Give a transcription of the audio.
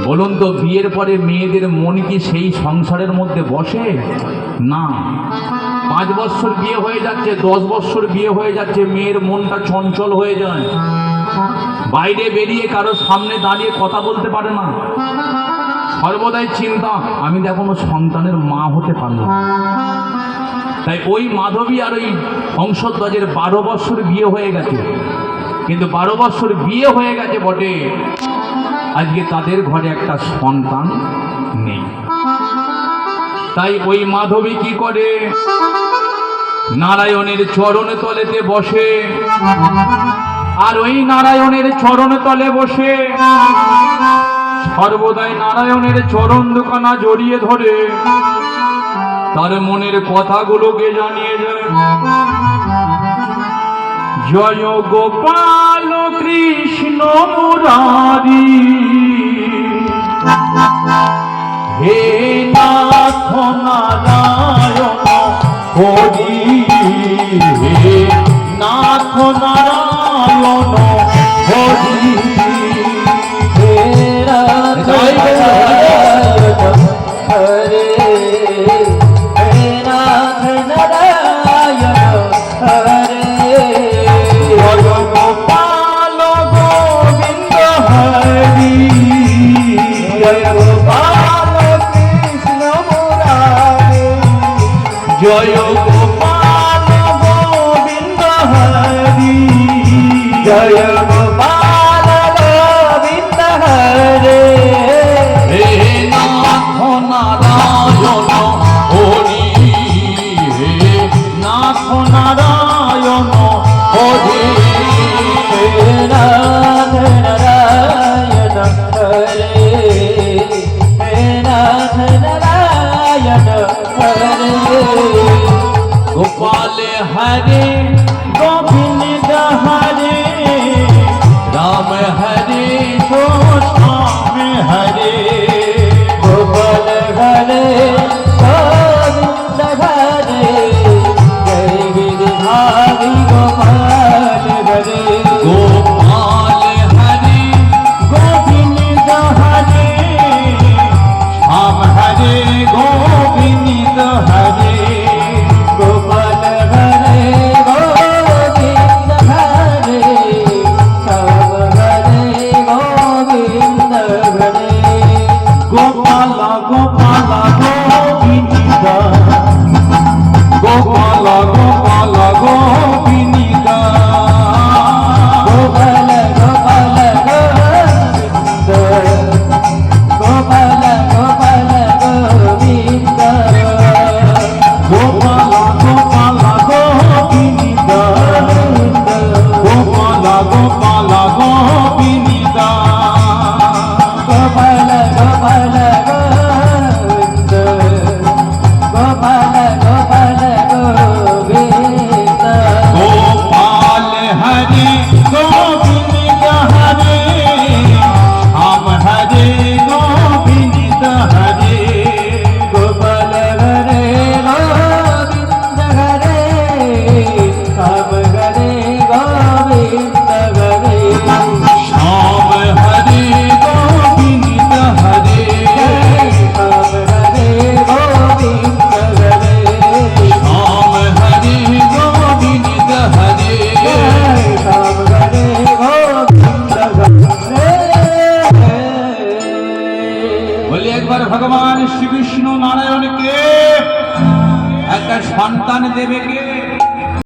বলুন তো, বিয়ের পরে মেয়েদের মন কি সেই সংসারের মধ্যে বসে না? 5 বছর বিয়ে হয়ে যাচ্ছে, 10 বছর বিয়ে হয়ে যাচ্ছে, মেয়ের মনটা চঞ্চল হয়ে যায়, বাইরে বেরিয়ে কারোর সামনে দাঁড়িয়ে কথা বলতে পারে না, সর্বদাই চিন্তা আমি তো এখনো সন্তানের মা হতে পারলাম। তাই ওই মাধবী আর ওই হংসধ্বজের 12 বছর বিয়ে হয়ে গেছে, কিন্তু 12 বছর বিয়ে হয়ে গেছে বটে, আজকে তাদের ঘরে একটা সন্তান নেই। তাই ওই মাধবী কি করে, নারায়ণের চরণ তলেতে বসে, আর ওই নারায়ণের চরণ তলে বসে সর্বদাই নারায়ণের চরণ দুখানা জড়িয়ে ধরে তার মনের কথাগুলোকে জানিয়ে যায়। জয় গোপাল কৃষ্ণ মুরারি, হে নাথ নারায়ণ হরি, হে নাথ নারায়ণ হরি, হে নাথ নারায়ণ হরে, হে নাথ নারায়ণ হরে। জয় গোপাল গোবিন্দ হরি, জয় গোপাল কৃষ্ণ মুরারি, জয় গোপাল গোবিন্দ হরি, জয় গোপাল গোবিন্দ হরে, হে নাথ নারায়ণ হরি, হে নাথ নারায়ণ হরি, হে নাথ নারায়ণ হরে, হে নাথ নারায়ণ হরে। গোপাল হরে গোবিন্দ হরে, রাম হরে শ্যাম হরে, গোপাল হরে গোবিন্দ হরে, জয় গিরিধারি গোপাল হরে, গোপাল হরে গোবিন্দ হরে, শ্যাম হরে গোবিন্দ হরে, গোপাল হরে গোবিন্দ হরে, শ্যাম হরে গোবিন্দ হরে। গোপাল গোপাল গোবিন্দ, গোপাল গোপাল গোবিন্দ, গোপাল গোপাল গোবিন্দ, গোপাল গোপাল গোবিন্দ, গোপাল গোপাল গোবিন্দ, গোপাল গোপাল গোবিন্দ, গোপাল গোপাল গোবিন্দ, গোপাল গোপাল গোবিন্দ, গোপাল হরে গোবিন্দ হরে, শ্যাম হরে গোবিন্দ হরে, গোপাল হরে গোবিন্দ হরে, শ্যাম হরে গোবিন্দ হরে, শ্যাম হরে গোবিন্দ হরে, শ্যাম হরে গোবিন্দ হরে, শ্যাম হরে গোবিন্দ হরে, শ্যাম হরে গোবিন্দ হরে। বলি একবার ভগবান শ্রীকৃষ্ণ নারায়ণকে একটা সন্তান দেবে কে?